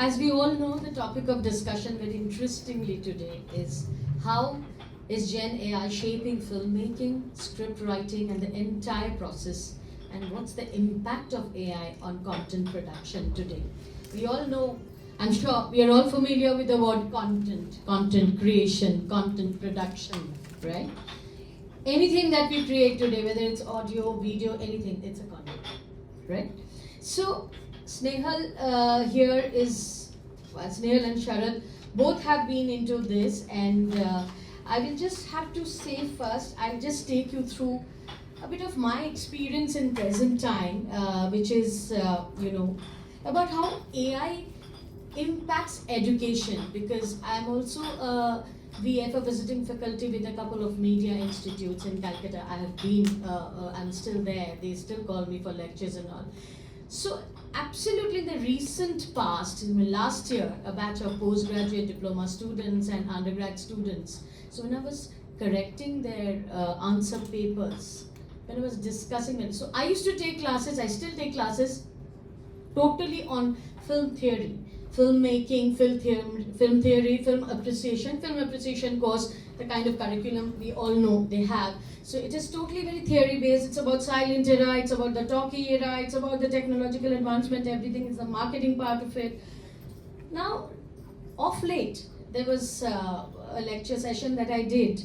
as we all know, the topic of discussion very interestingly today is how is Gen AI shaping filmmaking, script writing, and the entire process, and what's the impact of AI on content production today? We all know, I'm sure we are all familiar with the word content, content creation, content production, right? Anything that we create today, whether it's audio, video, anything, it's a content, right? So Snehal here is, Snehal and Sharad both have been into this, and I will just have to say first, I'll just take you through a bit of my experience in present time, which is, about how AI impacts education, because I'm also a VF, a visiting faculty with a couple of media institutes in Calcutta. I have been, I'm still there, they still call me for lectures and all. So absolutely in the recent past, in the last year, a batch of postgraduate diploma students and undergrad students, so when I was correcting their answer papers, when I was discussing them, so I used to take classes, I still take classes totally on film theory, filmmaking, film theory, film appreciation course, the kind of curriculum we all know they have. So it is totally very theory based. It's about silent era, it's about the talkie era, it's about the technological advancement, everything is the marketing part of it. Now, of late, there was a lecture session that I did.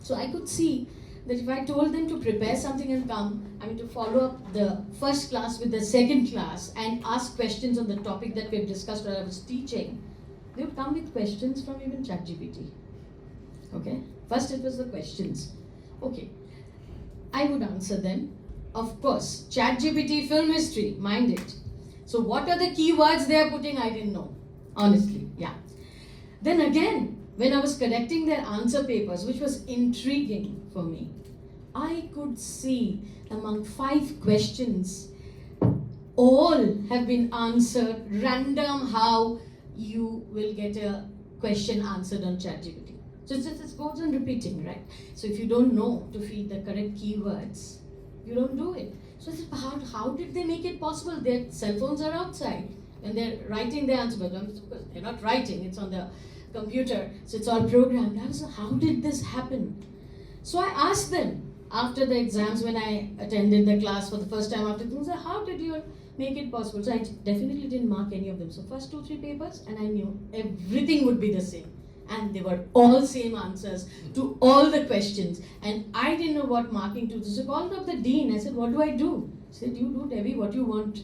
So I could see that if I told them to prepare something and come, to follow up the first class with the second class and ask questions on the topic that we've discussed while I was teaching, they would come with questions from even ChatGPT. Okay? First it was the questions. Okay. I would answer them. Of course, ChatGPT film history, mind it. So what are the keywords they are putting? I didn't know. Honestly, yeah. Then again, when I was correcting their answer papers, which was intriguing for me, I could see among 5 questions, all have been answered random how you will get a question answered on ChatGPT. So it goes on repeating, right? So if you don't know to feed the correct keywords, you don't do it. So I said, how did they make it possible? Their cell phones are outside and they're writing the answer, but they're not writing, it's on the computer, so it's all programmed. I was like, how did this happen? So I asked them after the exams, when I attended the class for the first time after things, how did you make it possible? So I definitely didn't mark any of them. So first 2-3 papers, and I knew everything would be the same. And they were all same answers to all the questions. And I didn't know what marking to do. So I called up the dean. I said, what do I do? He said, you do, Devi, what you want.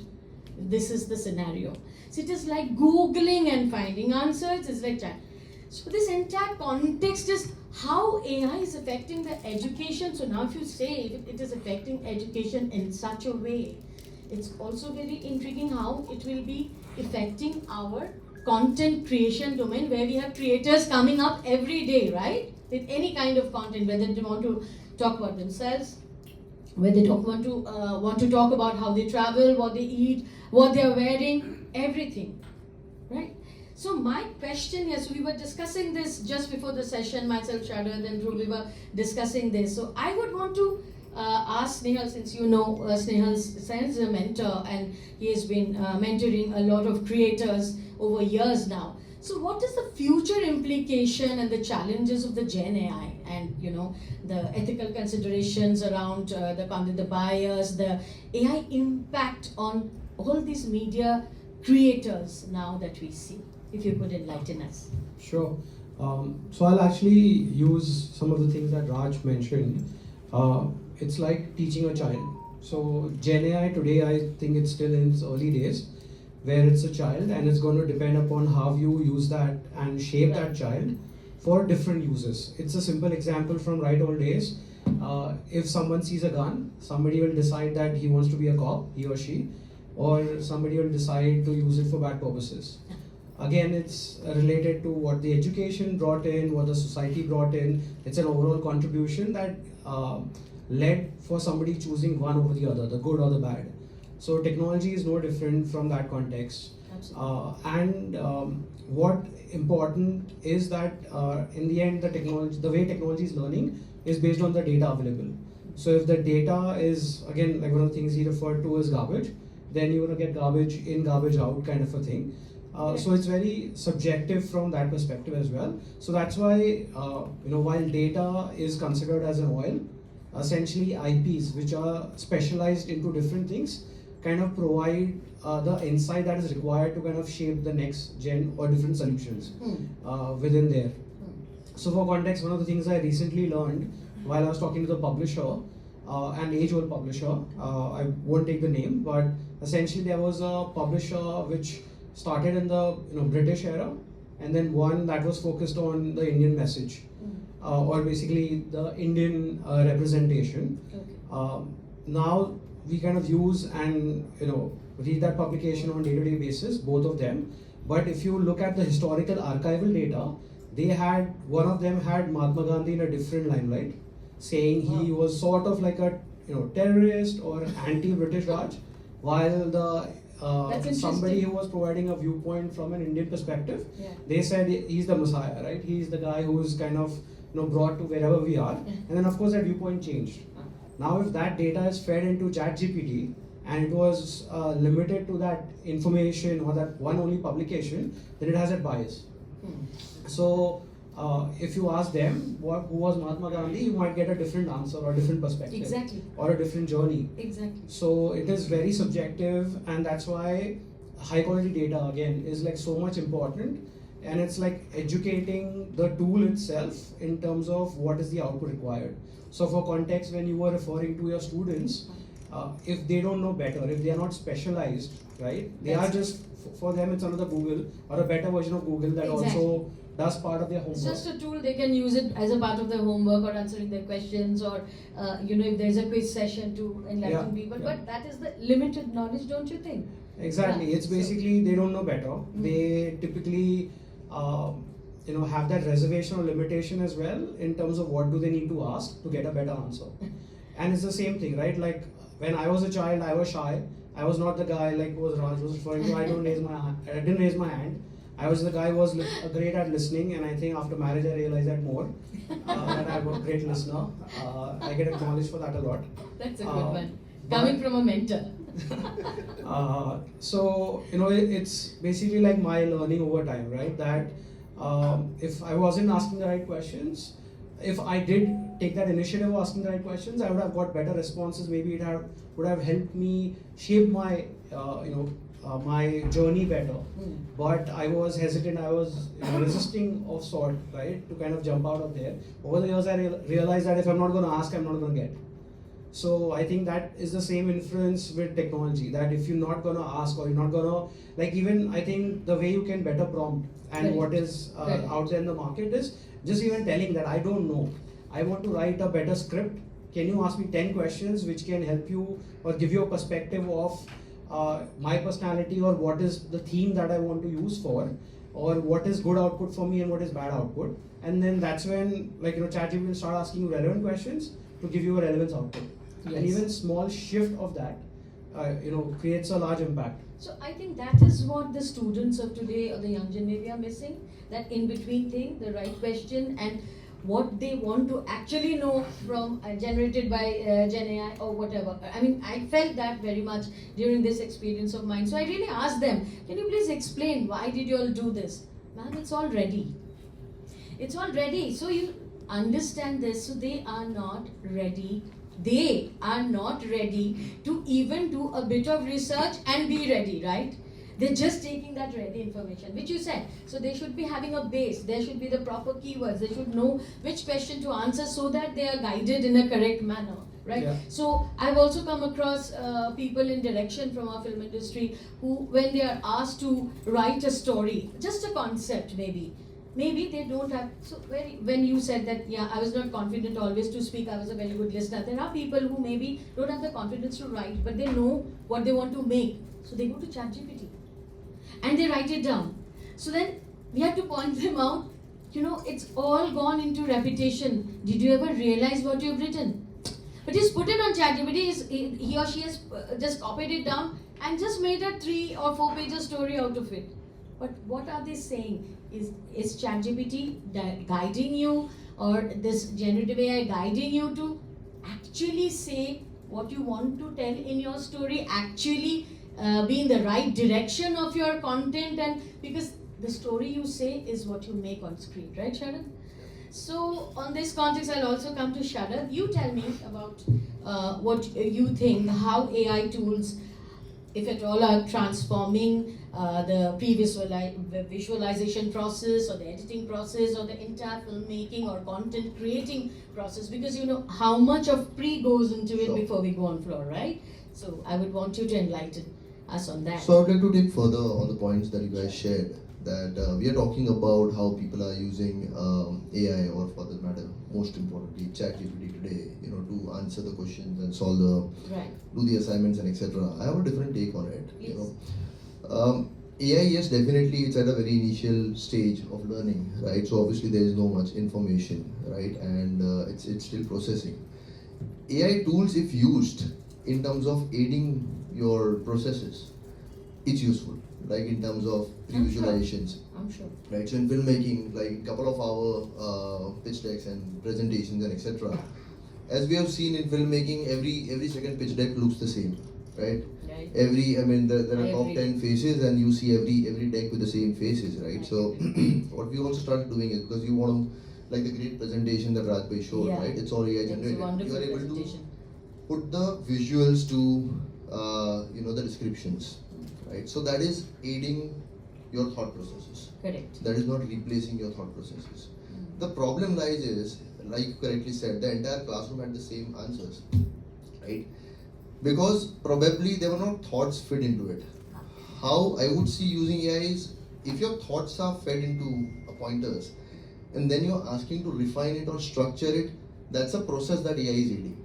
This is the scenario. So it is like Googling and finding answers. It's like that. So this entire context is how AI is affecting the education. So now if you say it is affecting education in such a way, it's also very intriguing how it will be affecting our content creation domain, where we have creators coming up every day, right? With any kind of content, whether they want to talk about themselves, whether they want to talk about how they travel, what they eat, what they are wearing, everything, right? So my question is, we were discussing this just before the session, myself, Sharad, and Dhruv, we were discussing this. So I would want to ask Snehal, since you know Snahal's a mentor and he has been mentoring a lot of creators over years now. So what is the future implication and the challenges of the Gen AI and the ethical considerations around the content, the bias, the AI impact on all these media creators now that we see? If you could enlighten us. Sure. So I'll actually use some of the things that Raj mentioned. It's like teaching a child. So Gen AI today, I think it's still in its early days, where it's a child and it's going to depend upon how you use that and shape that child for different uses. It's a simple example from right old days. If someone sees a gun, somebody will decide that he wants to be a cop, he or she, or somebody will decide to use it for bad purposes. Again, it's related to what the education brought in, what the society brought in. It's an overall contribution that led for somebody choosing one over the other, the good or the bad. So technology is no different from that context. What important is that in the end, the way technology is learning is based on the data available. So if the data is, again, like one of the things he referred to as garbage, then you're going to get garbage in, garbage out kind of a thing. So it's very subjective from that perspective as well. So that's why while data is considered as an oil, essentially IPs, which are specialized into different things, kind of provide the insight that is required to kind of shape the next gen or different solutions within there. So for context, one of the things I recently learned while I was talking to the publisher, an age-old publisher, I won't take the name, but essentially there was a publisher which started in the British era, and then one that was focused on the Indian message, or basically the Indian representation. Okay. Now we kind of use and read that publication on day-to-day basis, both of them. But if you look at the historical archival data, one of them had Mahatma Gandhi in a different limelight, saying he was sort of like a terrorist or anti-British Raj, while the somebody who was providing a viewpoint from an Indian perspective, they said he's the Messiah, right? He's the guy who's kind of brought to wherever we are, and then of course that viewpoint changed. Now if that data is fed into ChatGPT and it was limited to that information or that one only publication, then it has a bias. So if you ask them who was Mahatma Gandhi, you might get a different answer or a different perspective. Exactly. Or a different journey. Exactly. So it is very subjective, and that's why high quality data again is like so much important, and it's like educating the tool itself in terms of what is the output required. So for context, when you were referring to your students, if they don't know better, if they are not specialized, right, they are just, for them it's another Google or a better version of Google that also does part of their homework. It's just a tool. They can use it as a part of their homework or answering their questions, or if there's a quiz session to enlighten people. But that is the limited knowledge, don't you think? Exactly. It's basically they don't know better. They typically have that reservation or limitation as well in terms of what do they need to ask to get a better answer. And it's the same thing, right? Like when I was a child, I was shy. I was not the guy like was Raj was referring to. I didn't raise my hand. I was the guy who was great at listening, and I think after marriage I realized that more, that I'm a great listener. I get acknowledged for that a lot. That's a good one. Coming from a mentor. So, it's basically like my learning over time, right? That if I wasn't asking the right questions, if I did take that initiative of asking the right questions, I would have got better responses. Maybe it would have helped me shape my my journey better. But I was hesitant, I was resisting of sort, right, to kind of jump out of there. Over the years I realized that if I'm not going to ask, I'm not going to get. So I think that is the same influence with technology, that if you're not going to ask or you're not going to, like, even I think the way you can better prompt and what is out there in the market is just even telling that I don't know, I want to write a better script, can you ask me 10 questions which can help you or give you a perspective of my personality, or what is the theme that I want to use for, or what is good output for me and what is bad output. And then that's when ChatGPT will start asking you relevant questions to give you a relevance output. And even small shift of that creates a large impact. So I think that is what the students of today or the young gen maybe are missing, that in between thing, the right question and what they want to actually know from generated by Gen AI or whatever. I mean, I felt that very much during this experience of mine. So I really asked them, can you please explain why did you all do this? Ma'am, it's all ready. It's all ready. So you understand this. So they are not ready. They are not ready to even do a bit of research and be ready, right? They're just taking that ready information, which you said. So they should be having a base. There should be the proper keywords. They should know which question to answer so that they are guided in a correct manner, right? Yeah. So I've also come across people in direction from our film industry who, when they are asked to write a story, just a concept maybe they don't have. So when you said that, I was not confident always to speak, I was a very good listener. There are people who maybe don't have the confidence to write, but they know what they want to make. So they go to ChatGPT and they write it down. So then we have to point them out, it's all gone into repetition. Did you ever realize what you've written? But just put it on ChatGPT, he or she has just copied it down and just made a 3 or 4 page story out of it. But what are they saying? Is ChatGPT guiding you, or this generative AI guiding you to actually say what you want to tell in your story, actually be in the right direction of your content, and because the story you say is what you make on screen, right, Sharad? So on this context, I'll also come to Sharad. You tell me about what you think, how AI tools, if at all, are transforming the visualization process or the editing process or the entire filmmaking or content creating process, because you know how much of pre goes into it before we go on floor, right? So I would want you to enlighten us on that. So I would like to take further on the points that you guys shared, that we are talking about how people are using AI, or for that matter, most importantly, ChatGPT today, to answer the questions and solve do the assignments and etc. I have a different take on it. Please. AI, yes, definitely, it's at a very initial stage of learning, right? So obviously there is no much information, right? And it's still processing. AI tools, if used in terms of aiding your processes, it's useful, like in terms of pre-visualizations. I'm sure. Right, so in filmmaking, like a couple of our pitch decks and presentations and etc. As we have seen in filmmaking, every second pitch deck looks the same, right? Right. There are I top agree. 10 faces, and you see every deck with the same faces, right? So what we also started doing is, because you want to, like the great presentation that Rajbhai showed, Yeah. right? It's all AI It's a generated. wonderful You are able presentation. to put the visuals to the descriptions, right? So that is aiding your thought processes. Correct. That is not replacing your thought processes. The problem lies is, like you correctly said, the entire classroom had the same answers, right? Because probably there were not thoughts fed into it. How I would see using AI is, if your thoughts are fed into pointers, and then you're asking to refine it or structure it, that's a process that AI is aiding.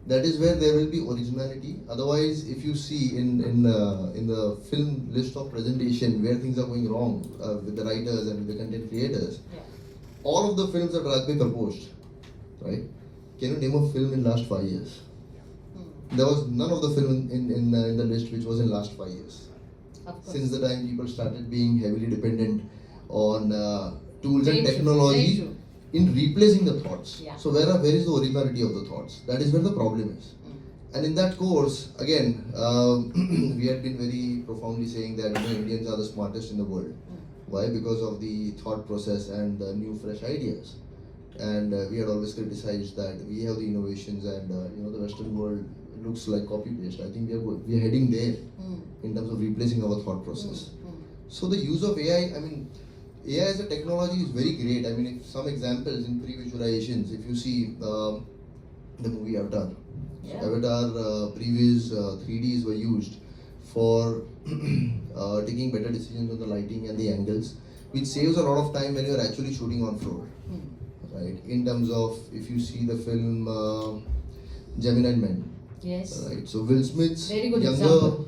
That is where there will be originality. Otherwise, if you see in the film list of presentation where things are going wrong with the writers and the content creators, all of the films that Rajbhai proposed, right? Can you name a film in last 5 years? There was none of the film in the list which was in last 5 years. Of course. Since the time people started being heavily dependent on tools Very and true, technology very true. in replacing the thoughts. Yeah. So where is the originality of the thoughts? That is where the problem is. And in that course, again, we had been very profoundly saying that Indians are the smartest in the world. Why? Because of the thought process and new fresh ideas. And we had always criticized that we have the innovations, and the Western world looks like copy paste. I think we are heading there in terms of replacing our thought process. So the use of AI, AI as a technology is very great. If some examples in pre-visualizations, if you see the movie Avatar. Yeah. Avatar previous 3Ds were used for taking better decisions on the lighting and the angles, which saves a lot of time when you are actually shooting on floor. Right? In terms of, if you see the film Gemini Man. Yes. Right. So Will Smith's Very good younger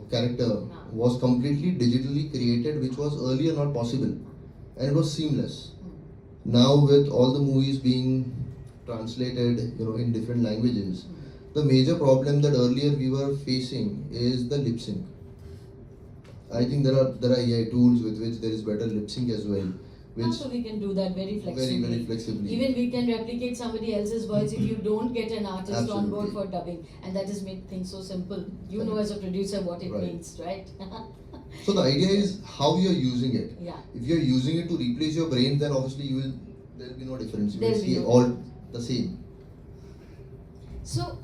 character was completely digitally created, which was earlier not possible, and it was seamless. Now with all the movies being translated, in different languages, the major problem that earlier we were facing is the lip sync. I think there are AI tools with which there is better lip sync as well. Also, we can do that very flexibly. Very flexibly. Even we can replicate somebody else's voice if you don't get an artist on board Absolutely. for dubbing, and that has made things so simple. You know, as a producer, what it Right. means, right? So the idea is how you are using it. Yeah. If you are using it to replace your brain, then obviously there will be no difference. You will There will be see no all the same. So,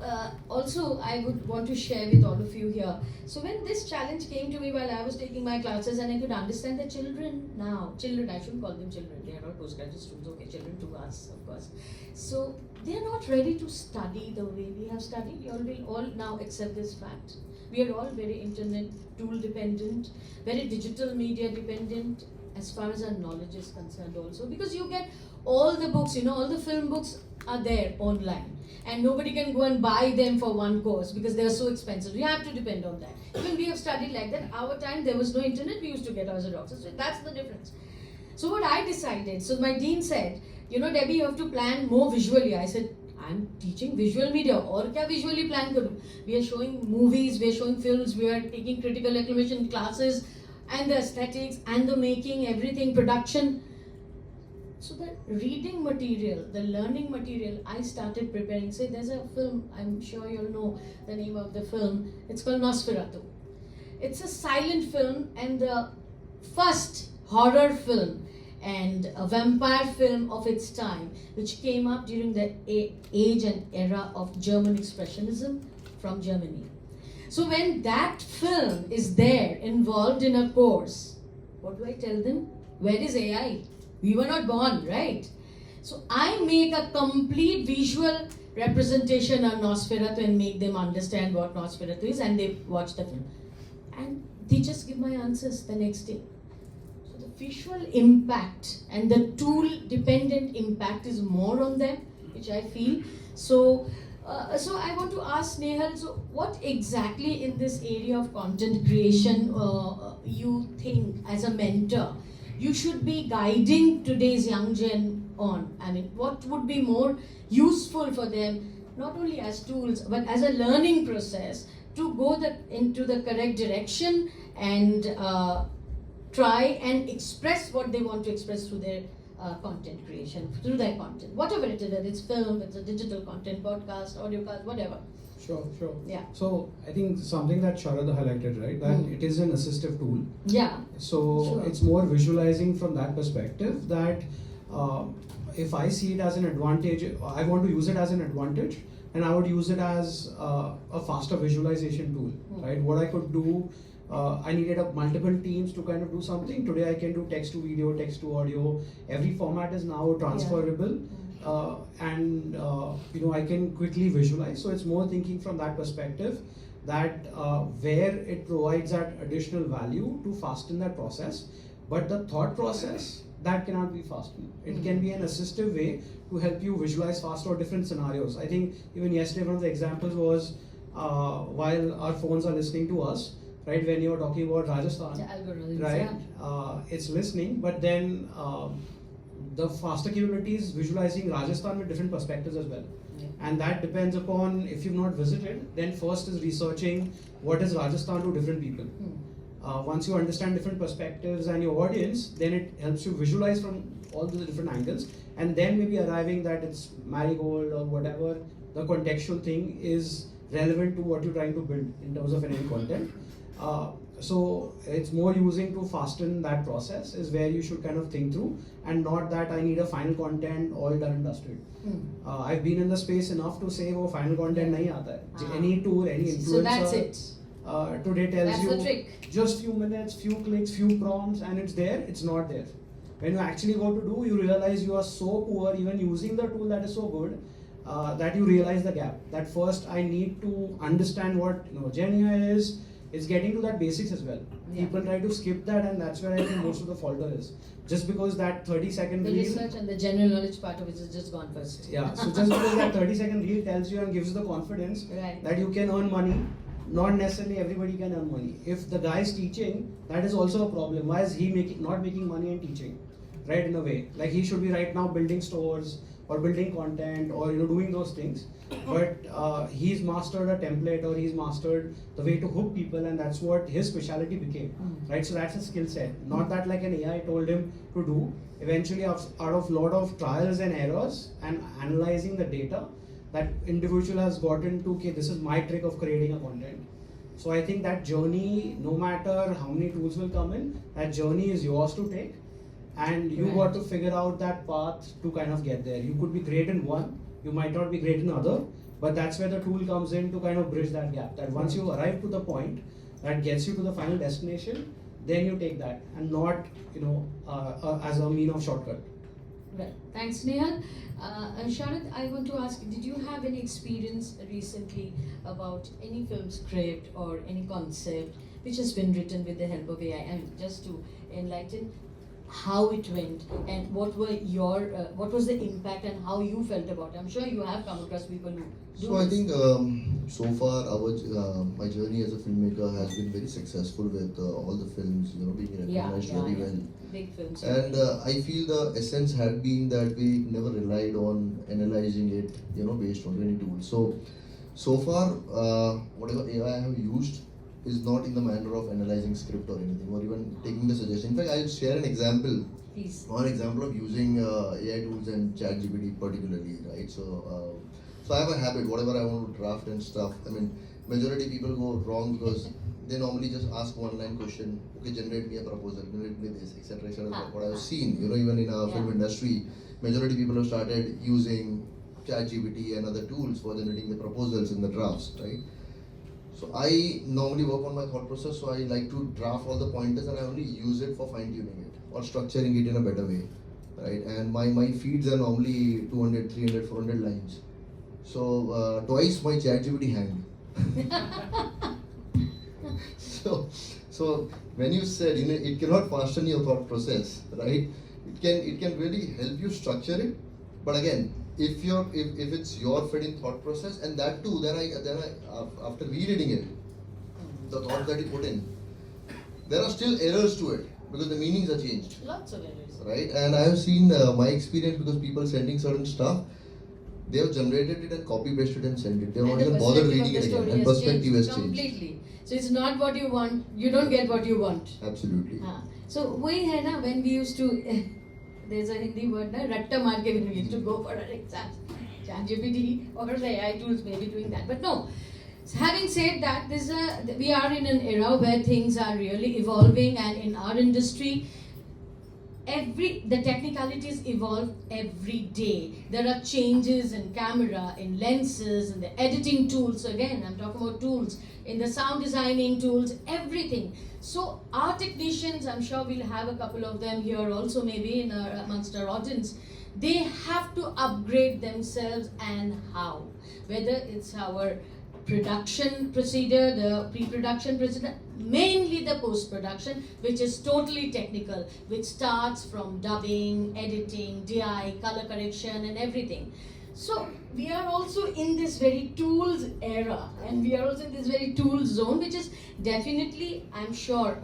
also, I would want to share with all of you here. So, when this challenge came to me while I was taking my classes, and I could understand that children, I shouldn't call them children, they are not postgraduate students, okay, children to us, of course. So, they are not ready to study the way we have studied. You all will all now accept this fact. We are all very internet tool dependent, very digital media dependent, as far as our knowledge is concerned also, because you get all the books, all the film books are there online, and nobody can go and buy them for one course because they are so expensive. We have to depend on that. Even we have studied like that. Our time there was no internet, we used to get our Xeroxes. So that's the difference. So what I decided, so my dean said, Debbie, you have to plan more visually. I said, I'm teaching visual media, or kya visually plan karo? We are showing movies, we are showing films, we are taking critical acclamation classes, and the aesthetics and the making, everything, production. So the reading material, the learning material, I started preparing. Say there's a film, I'm sure you'll know the name of the film. It's called Nosferatu. It's a silent film and the first horror film and a vampire film of its time, which came up during the age and era of German Expressionism from Germany. So when that film is there involved in a course, what do I tell them? Where is AI? We were not born, right? So I make a complete visual representation of Nosferatu and make them understand what Nosferatu is, and they watch the film. And they just give my answers the next day. So the visual impact and the tool dependent impact is more on them, which I feel. So I want to ask Nehal, so what exactly in this area of content creation you think as a mentor you should be guiding today's young gen on? I mean, what would be more useful for them, not only as tools, but as a learning process to go into the correct direction and try and express what they want to express through their content creation, through their content, whatever it is, whether it's film, it's a digital content, podcast, audiocast, whatever. Sure. Yeah. So I think something that Sharad highlighted, right, that it is an assistive tool. Yeah. So Sure. it's more visualizing from that perspective that if I see it as an advantage, I want to use it as an advantage, and I would use it as a faster visualization tool, right? What I could do, I needed multiple teams to kind of do something. Today I can do text to video, text to audio. Every format is now transferable. And I can quickly visualize. So it's more thinking from that perspective that where it provides that additional value to fasten that process, but the thought process that cannot be fastened. It can be an assistive way to help you visualize faster or different scenarios. I think even yesterday one of the examples was while our phones are listening to us, right? When you were talking about Rajasthan, right? It's listening, but then the faster capability is visualizing Rajasthan with different perspectives as well. Yeah. And that depends upon, if you've not visited, then first is researching what is Rajasthan to different people. Once you understand different perspectives and your audience, then it helps you visualize from all the different angles, and then maybe arriving that it's marigold or whatever the contextual thing is relevant to what you're trying to build in terms of an end content. So it's more using to fasten that process is where you should kind of think through, and not that I need a final content all done and dusted. I've been in the space enough to say, oh, final content nahi aata hai. Any tool, any influencer. So that's it. Today tells that's you the trick. Just few minutes, few clicks, few prompts, and it's there. It's not there. When you actually go to do, you realize you are so poor even using the tool that is so good that you realize the gap. That first I need to understand what Gen AI is. It's getting to that basics as well. Yeah. People try to skip that, and that's where I think most of the falter is. Just because that 30-second reel, research and the general knowledge part of it is just gone first. Yeah, so just because that 30-second reel tells you and gives you the confidence that you can earn money, not necessarily everybody can earn money. If the guy is teaching, that is also a problem. Why is he not making money and teaching? Right, in a way. Like he should be right now building stores or building content or doing those things. But he's mastered a template, or he's mastered the way to hook people, and that's what his specialty became. Right, so that's a skill set. Not that like an AI told him to do. Eventually, out of lot of trials and errors and analyzing the data, that individual has gotten to, okay, this is my trick of creating a content. So I think that journey, no matter how many tools will come in, that journey is yours to take, and you got to figure out that path to kind of get there. You could be great in one, you might not be great in other, but that's where the tool comes in to kind of bridge that gap. That once you arrive to the point that gets you to the final destination, then you take that, and not as a mean of shortcut. Well, thanks, Nehal. Sharad, I want to ask, did you have any experience recently about any film script or any concept which has been written with the help of AI? And just to enlighten how it went and what was the impact and how you felt about it. I'm sure you have come across people who do So I think so far my journey as a filmmaker has been very successful with all the films being recognized very well. Big films. And I feel the essence had been that we never relied on analyzing it based on any tool. So far whatever AI I have used is not in the manner of analyzing script or anything, or even taking the suggestion. In fact, I'll share an example Please. One example of using AI tools and ChatGPT particularly, right? So I have a habit, whatever I want to draft and stuff. I mean, majority people go wrong because they normally just ask one line question, okay, generate me a proposal, generate me this, etc. etc. What I've seen, even in our film industry, majority people have started using ChatGPT and other tools for generating the proposals and the drafts, right? So I normally work on my thought process, so I like to draft all the pointers and I only use it for fine tuning it or structuring it in a better way, right? And my feeds are normally 200, 300, 400 lines. So twice my ChatGPT hanged. So when you said it cannot fasten your thought process, right? It can really help you structure it, but again, if it's your fitting thought process, and that too, then I after rereading it, the thoughts that you put in, there are still errors to it because the meanings are changed. Lots of errors. Right, and I have seen my experience because people sending certain stuff, they have generated it and copy pasted and sent it. They have not even bothered reading it again, and perspective has changed. Completely. So it's not what you want. You don't get what you want. Absolutely. So वही है ना, when we used to there's a Hindi word na, ratta maar ke when we used to go for our exams. ChatGPT or the AI tools may be doing that, but no. So having said that, we are in an era where things are really evolving, and in our industry, the technicalities evolve every day. There are changes in camera, in lenses, in the editing tools. Again, I'm talking about tools, in the sound designing tools, everything. So our technicians, I'm sure we'll have a couple of them here also, maybe amongst our audience. They have to upgrade themselves, and how? Whether it's our production procedure, the pre-production procedure, mainly the post-production, which is totally technical, which starts from dubbing, editing, DI, color correction and everything. So we are also in this very tools era, and we are also in this very tools zone, which is definitely, I'm sure,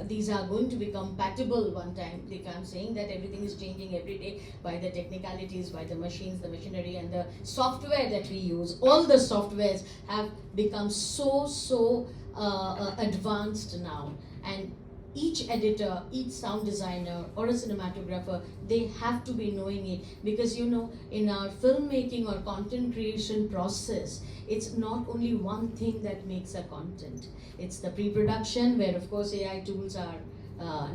these are going to be compatible one time. Like I'm saying that everything is changing every day by the technicalities, by the machines, the machinery, and the software that we use. All the softwares have become so advanced now, and each editor, each sound designer or a cinematographer, they have to be knowing it, because in our filmmaking or content creation process, it's not only one thing that makes a content. It's the pre-production, where of course AI tools are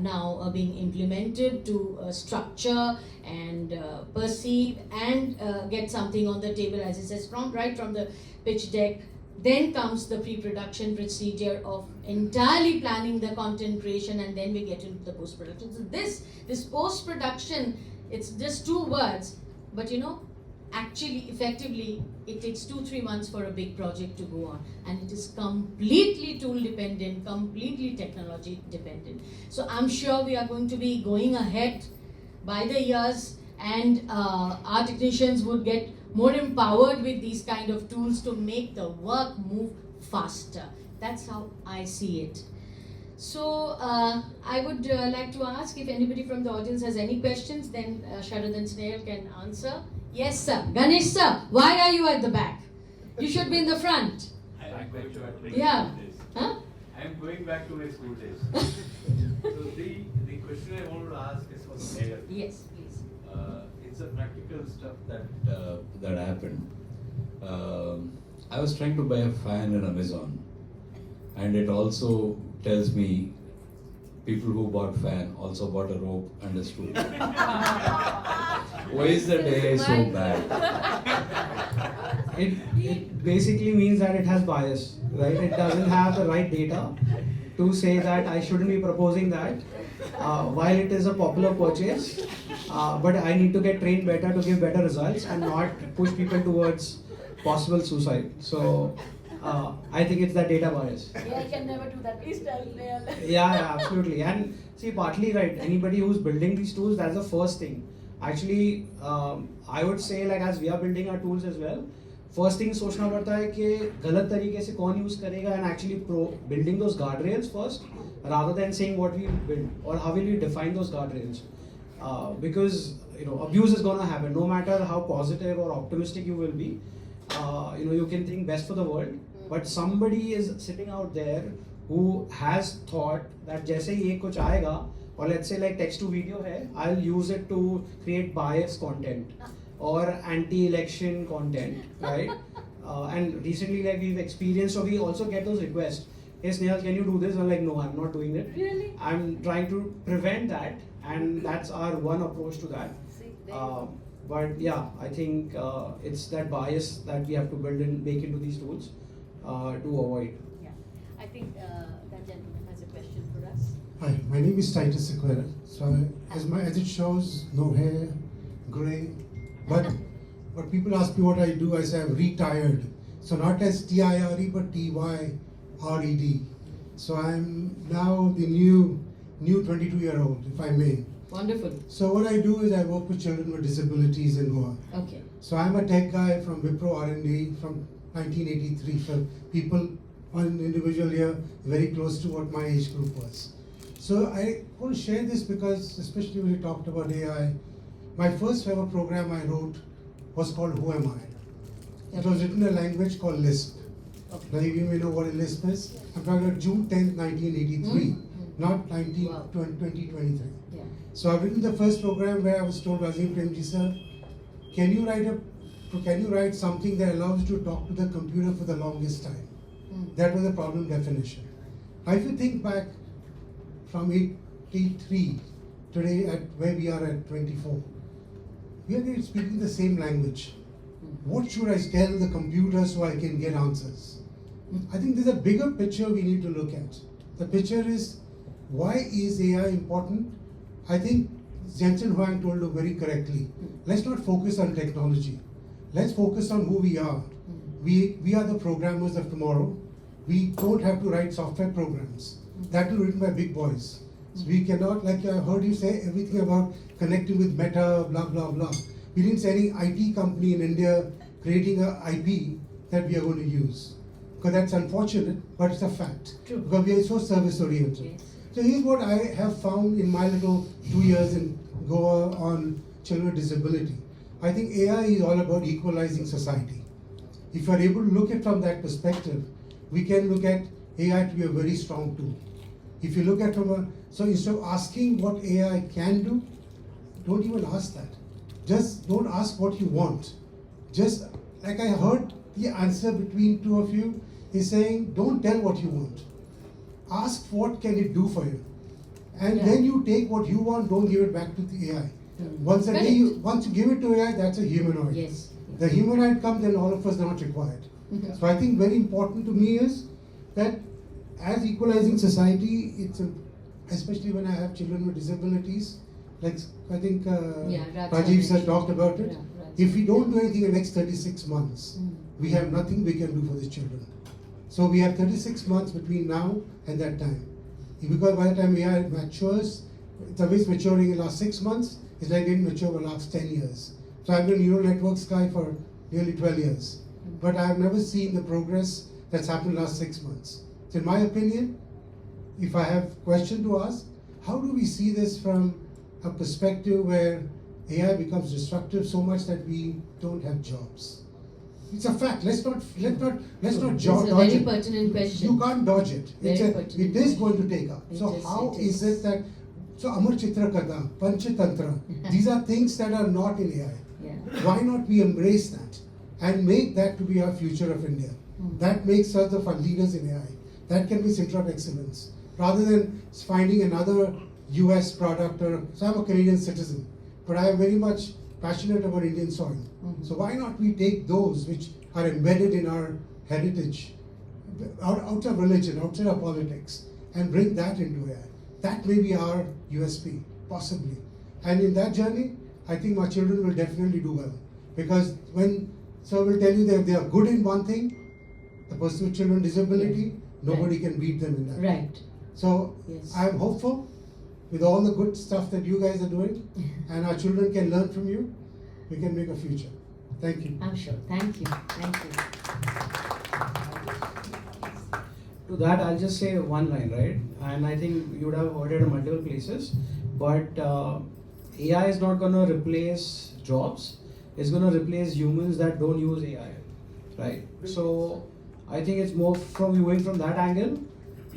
now being implemented to structure and perceive and get something on the table, as it says, right from the pitch deck. Then comes the pre-production procedure of entirely planning the content creation, and then we get into the post-production. So this post-production, it's just 2 words, but actually, effectively, it takes 2-3 months for a big project to go on, and it is completely tool dependent, completely technology dependent. So I'm sure we are going to be going ahead by the years, and our technicians would get more empowered with these kind of tools to make the work move faster. That's how I see it. So I would like to ask if anybody from the audience has any questions, then Sharad and Snail can answer. Yes, sir. Ganesh, sir, why are you at the back? You should be in the front. I'm going to my Yeah. school days. Huh? I'm going back to my school days. So the question I wanted to ask is for Snail. Yes, please. It's a practical stuff that happened. I was trying to buy a fan in Amazon, and it also tells me people who bought fan also bought a rope and a stool. Why is that AI so bad? It basically means that it has bias, right? It doesn't have the right data to say that I shouldn't be proposing that while it is a popular purchase, but I need to get trained better to give better results and not push people towards possible suicide. So I think it's that data bias. Yeah, I can never do that. Please tell me. Yeah, absolutely. And see, partly right, anybody who's building these tools, that's the first thing. Actually, I would say, like, as we are building our tools as well, first thing सोचना पड़ता है कि गलत तरीके से कौन use करेगा, and actually building those guardrails first, rather than saying what we build or how will we define those guardrails. Because abuse is gonna happen, no matter how positive or optimistic you will be. You can think best for the world, but somebody is sitting out there who has thought that जैसे ही ये कुछ आएगा, or let's say like text to video hai, I'll use it to create bias content or anti-election content, right? And recently, like we've experienced, so we also get those requests. Hey Snehal, can you do this? I'm like, no, I'm not doing it. Really? I'm trying to prevent that, and that's our one approach to that. See, there you go. But yeah, I think it's that bias that we have to build and make into these tools to avoid. Yeah. I think that gentleman has a question for us. Hi, my name is Titus Sequeira. So as it shows, no hair, grey. But when people ask me what I do, I say I'm retired. So not as TIRE but TYRED. So I'm now the new 22-year-old, if I may. Wonderful. So what I do is I work with children with disabilities in Goa. Okay. So I'm a tech guy from Wipro R&D from 1983. So people, one individual here, very close to what my age group was. So I want to share this because, especially when you talked about AI, my first ever program I wrote was called Who Am I? It was written in a language called Lisp. Okay. Now you may know what a Lisp is. I'm talking about June 10th, 1983, not 2023. Yeah. So I've written the first program where I was told, Azim Premji sir, can you write something that allows you to talk to the computer for the longest time? That was the problem definition. Now if you think back from 83, today at where we are at 24, we are speaking the same language. What should I tell the computer so I can get answers? I think there's a bigger picture we need to look at. The picture is, why is AI important? I think Jensen Huang told you very correctly. Let's not focus on technology. Let's focus on who we are. We are the programmers of tomorrow. We don't have to write software programs. That will be written by big boys. So we cannot, like I heard you say everything about connecting with Meta, blah, blah, blah. We didn't see any IT company in India creating an IP that we are going to use. Because that's unfortunate, but it's a fact. True. Because we are so service oriented. Yes. So here's what I have found in my little 2 years in Goa on children with disability. I think AI is all about equalizing society. If you're able to look at it from that perspective, we can look at AI to be a very strong tool. If you look at so instead of asking what AI can do, don't even ask that. Just don't ask what you want. Just like I heard the answer between two of you is saying, don't tell what you want. Ask what can it do for you. And then you take what you want, don't give it back to the AI. Once you give it to AI, that's a humanoid. Yes. The humanoid comes, then all of us are not required. So I think very important to me is that as equalizing society, it's especially when I have children with disabilities, like I think Rajiv sir talked about it. If we don't do anything in the next 36 months, we have nothing we can do for these children. So we have 36 months between now and that time. Because by the time AI matures, it's always maturing in the last 6 months, it's like it mature over the last 10 years. So I've been neural networks guy for nearly 12 years. But I have never seen the progress that's happened in the last 6 months. So in my opinion, if I have a question to ask, how do we see this from a perspective where AI becomes disruptive so much that we don't have jobs? It's a fact. Let's not dodge it. It's a very pertinent question. You can't dodge it. It is going to take up. So how is it that Amar Chitra Kada, Panchatantra, these are things that are not in AI. Yeah. Why not we embrace that and make that to be our future of India? That makes us the leaders in AI. That can be center of excellence. Rather than finding another US product so I'm a Canadian citizen, but I am very much passionate about Indian soil. So why not we take those which are embedded in our heritage, outside of religion, outside of politics, and bring that into AI. That may be our USP, possibly. And in that journey, I think my children will definitely do well. Because when sir will tell you that they are good in one thing, the person with children with disability, nobody can beat them in that. Right. So I'm hopeful with all the good stuff that you guys are doing, and our children can learn from you, we can make a future. Thank you. I'm sure. Thank you. Thank you. To that, I'll just say one line, right? And I think you would have heard it in multiple places, but AI is not going to replace jobs. It's going to replace humans that don't use AI, right? So I think it's more from viewing from that angle,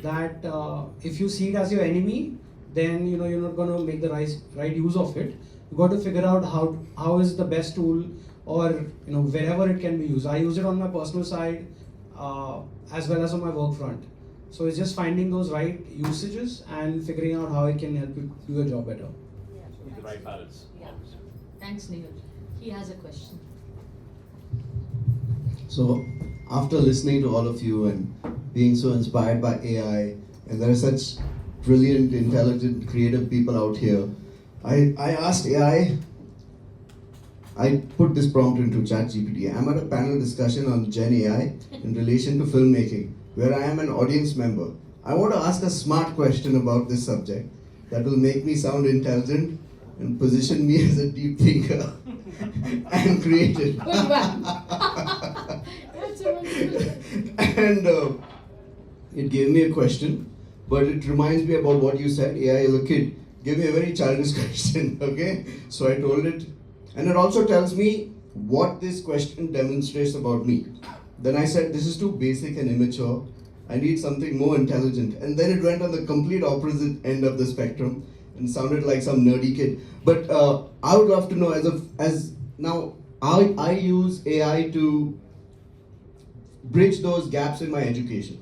that if you see it as your enemy, then you're not going to make the right use of it. You got to figure out how is the best tool, or wherever it can be used. I use it on my personal side as well as on my work front. So it's just finding those right usages and figuring out how it can help you do your job better. With the right balance. Yeah. Thanks, Neil. He has a question. So, after listening to all of you and being so inspired by AI, and there are such brilliant, intelligent, creative people out here, I asked AI, I put this prompt into ChatGPT. I'm at a panel discussion on Gen AI in relation to filmmaking, where I am an audience member. I want to ask a smart question about this subject that will make me sound intelligent and position me as a deep thinker and creative. Good one. That's a wonderful one. And it gave me a question, but it reminds me about what you said. AI is a kid. Give me a very childish question, okay? So I told it, and it also tells me what this question demonstrates about me. Then I said, this is too basic and immature. I need something more intelligent. And then it went on the complete opposite end of the spectrum and sounded like some nerdy kid. But I would love to know, now I use AI to bridge those gaps in my education.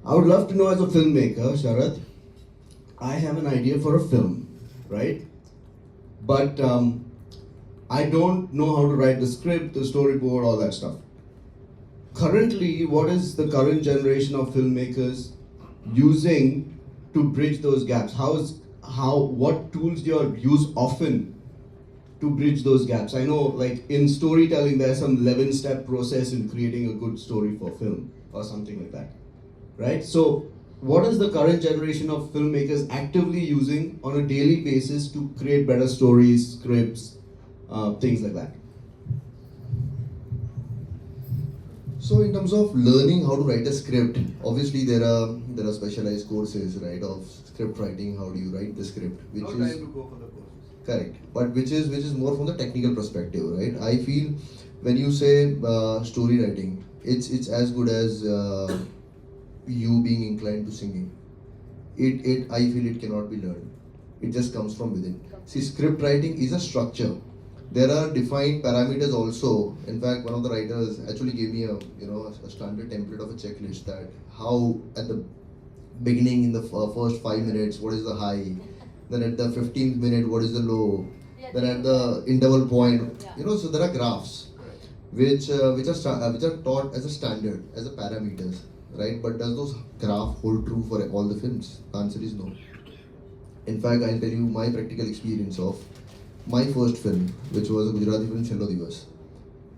I would love to know, as a filmmaker, Sharad, I have an idea for a film, right? But I don't know how to write the script, the storyboard, all that stuff. Currently, what is the current generation of filmmakers using to bridge those gaps? What tools do you use often to bridge those gaps? I know, like in storytelling, there's some 11-step process in creating a good story for film or something like that, right? So, what is the current generation of filmmakers actively using on a daily basis to create better stories, scripts, things like that? So in terms of learning how to write a script, obviously there are specialized courses, right, of script writing. How do you write the script? Which No is time to go for the courses. correct, but which is more from the technical perspective, right? I feel when you say story writing, it's as good as you being inclined to singing. I feel it cannot be learned. It just comes from within. See, script writing is a structure. There are defined parameters also. In fact, one of the writers actually gave me a standard template of a checklist, that how at the beginning in the first 5 minutes what is the high, then at the 15th minute what is the low, then at the interval point, so there are graphs which are taught as a standard, as a parameters, right? But does those graph hold true for all the films? The answer is no. In fact, I'll tell you my practical experience of my first film, which was a Gujarati film, Chhello Divas.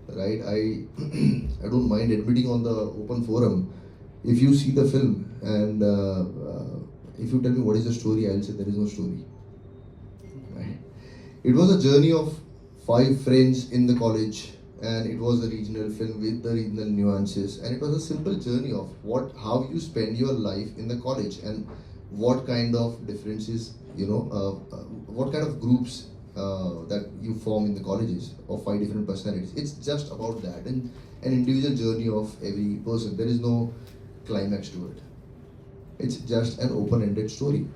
Right? I don't mind admitting on the open forum, if you see the film and if you tell me what is the story, I'll say there is no story. Right? It was a journey of 5 friends in the college, and it was a regional film with the regional nuances, and it was a simple journey of how you spend your life in the college and what kind of differences, what kind of groups that you form in the colleges of 5 different personalities. It's just about that, and an individual journey of every person. There is no climax to it. It's just an open-ended story,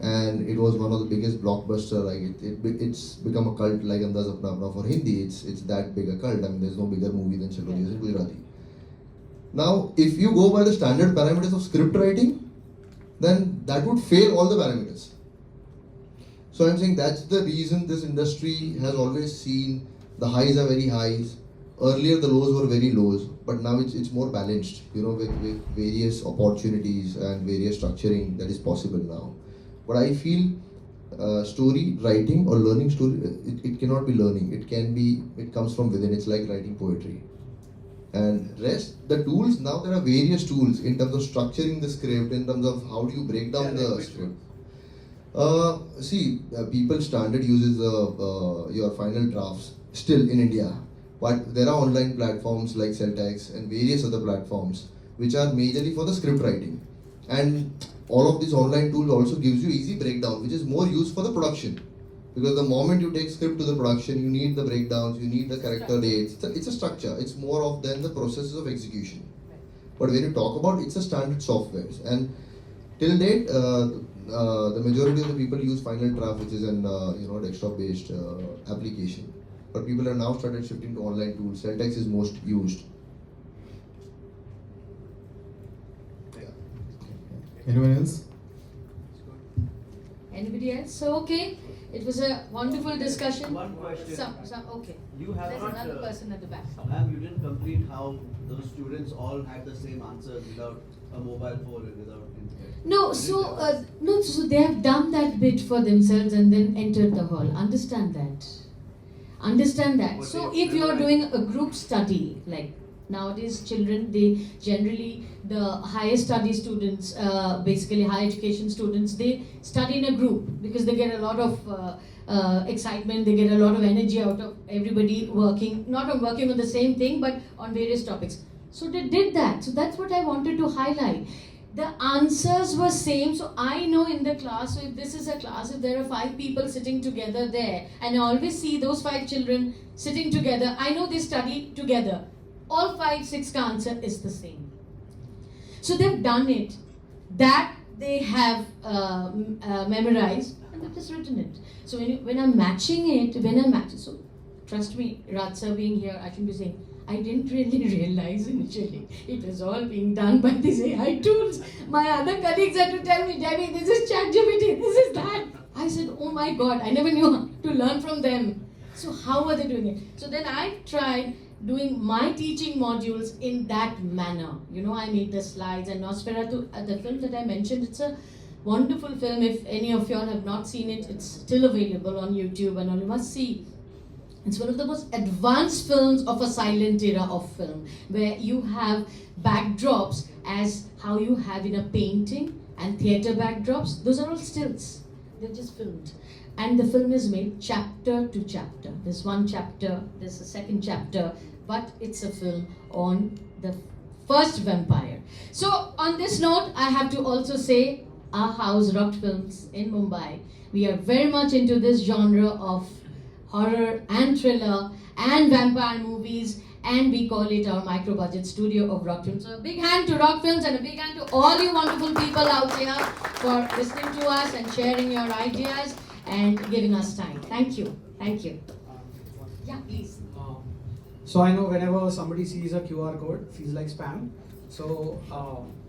and it was one of the biggest blockbuster. Like it's become a cult like Andaz Apna Apna for Hindi. It's that big a cult. I mean, there's no bigger movie than Chhello Divas in Gujarati. Now, if you go by the standard parameters of script writing, then that would fail all the parameters. So I'm saying that's the reason this industry has always seen the highs are very highs. Earlier the lows were very lows, but now it's more balanced, with various opportunities and various structuring that is possible now. But I feel story writing or learning story, it cannot be learning. It comes from within. It's like writing poetry. And rest, the tools, now there are various tools in terms of structuring the script, in terms of how do you break down the script. People standard uses your final drafts still in India, but there are online platforms like Celtex and various other platforms which are majorly for the script writing, and all of these online tools also gives you easy breakdown, which is more used for the production, because the moment you take script to the production, you need the breakdowns, you need the character dates. It's a structure. It's more of than the processes of execution. But when you talk about, it's a standard software, and till date the majority of the people use Final Draft, which is an desktop-based application. But people have now started shifting to online tools. Celtex is most used. Yeah. Anyone else? Anybody else? So okay, it was a wonderful discussion. One question. Okay. You have There's not, another person at the back. Ma'am, you didn't complete how those students all had the same answers without a mobile phone and without internet. No, so they have done that bit for themselves and then entered the hall. Understand that. Understand that. But So they if you are memorized. doing a group study, like nowadays children, they generally, the higher study students, basically higher education students, they study in a group because they get a lot of excitement, they get a lot of energy out of everybody working, not on working on the same thing, but on various topics. So they did that. So that's what I wanted to highlight. The answers were same, so I know in the class, so if this is a class, if there are 5 people sitting together there, and I always see those 5 children sitting together, I know they study together. All 5, 6 ka answer is the same. So they've done it. That they have memorized, and they've just written it. So when I'm matching it, so trust me, Raj sir being here, I shouldn't be saying, I didn't really realize initially. It was all being done by these AI tools. My other colleagues had to tell me, Debbie, this is ChatGPT, this is that. I said, oh my God, I never knew how to learn from them. So how are they doing it? So then I tried doing my teaching modules in that manner. You know, I made the slides, and Nosferatu, the film that I mentioned, it's a wonderful film. If any of you all have not seen it, it's still available on YouTube and all. You must see. It's one of the most advanced films of a silent era of film, where you have backdrops as how you have in a painting, and theatre backdrops. Those are all stills. They're just filmed. And the film is made chapter to chapter. There's one chapter, there's a second chapter, but it's a film on the first vampire. So on this note, I have to also say, our house, Rocked Films in Mumbai, we are very much into this genre of horror and thriller and vampire movies, and we call it our micro-budget studio of Rock Films. So a big hand to Rock Films and a big hand to all you wonderful people out here for listening to us and sharing your ideas and giving us time. Thank you. Thank you. Yeah, please. So I know whenever somebody sees a QR code, feels like spam. So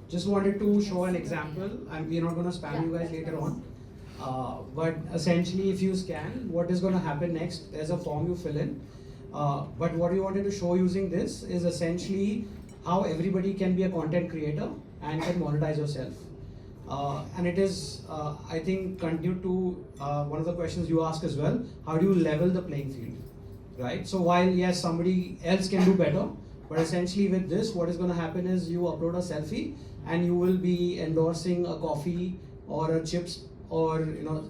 just wanted to show an example, and we're not going to spam you guys later on. But essentially, if you scan, what is going to happen next? There's a form you fill in. But what we wanted to show using this is essentially how everybody can be a content creator and can monetize yourself. And it is, I think, continue to one of the questions you asked as well. How do you level the playing field, right? So while yes, somebody else can do better, but essentially with this, what is going to happen is you upload a selfie and you will be endorsing a coffee or a chips, or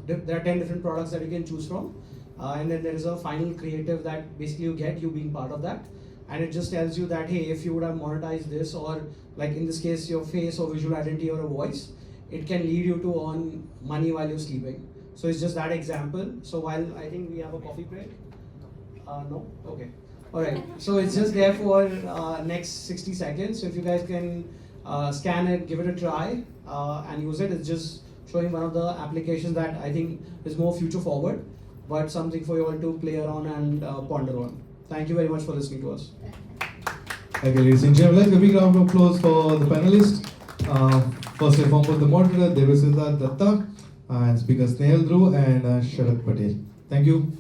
there are 10 different products that you can choose from. And then there is a final creative that basically you get, you being part of that. And it just tells you that, hey, if you would have monetized this, or like in this case, your face or visual identity or a voice, it can lead you to earn money while you're sleeping. So it's just that example. So while I think we have a coffee break. No? Okay. Alright. So it's just there for next 60 seconds. So if you guys can scan it, give it a try and use it. It's just showing one of the applications that I think is more future forward, but something for you all to play around and ponder on. Thank you very much for listening to us. Okay, ladies and gentlemen, let's give a big round of applause for the panelists. First and foremost, the moderator, Devasidha Datta, and speakers Snehal Dhruv and Sharat Patel. Thank you.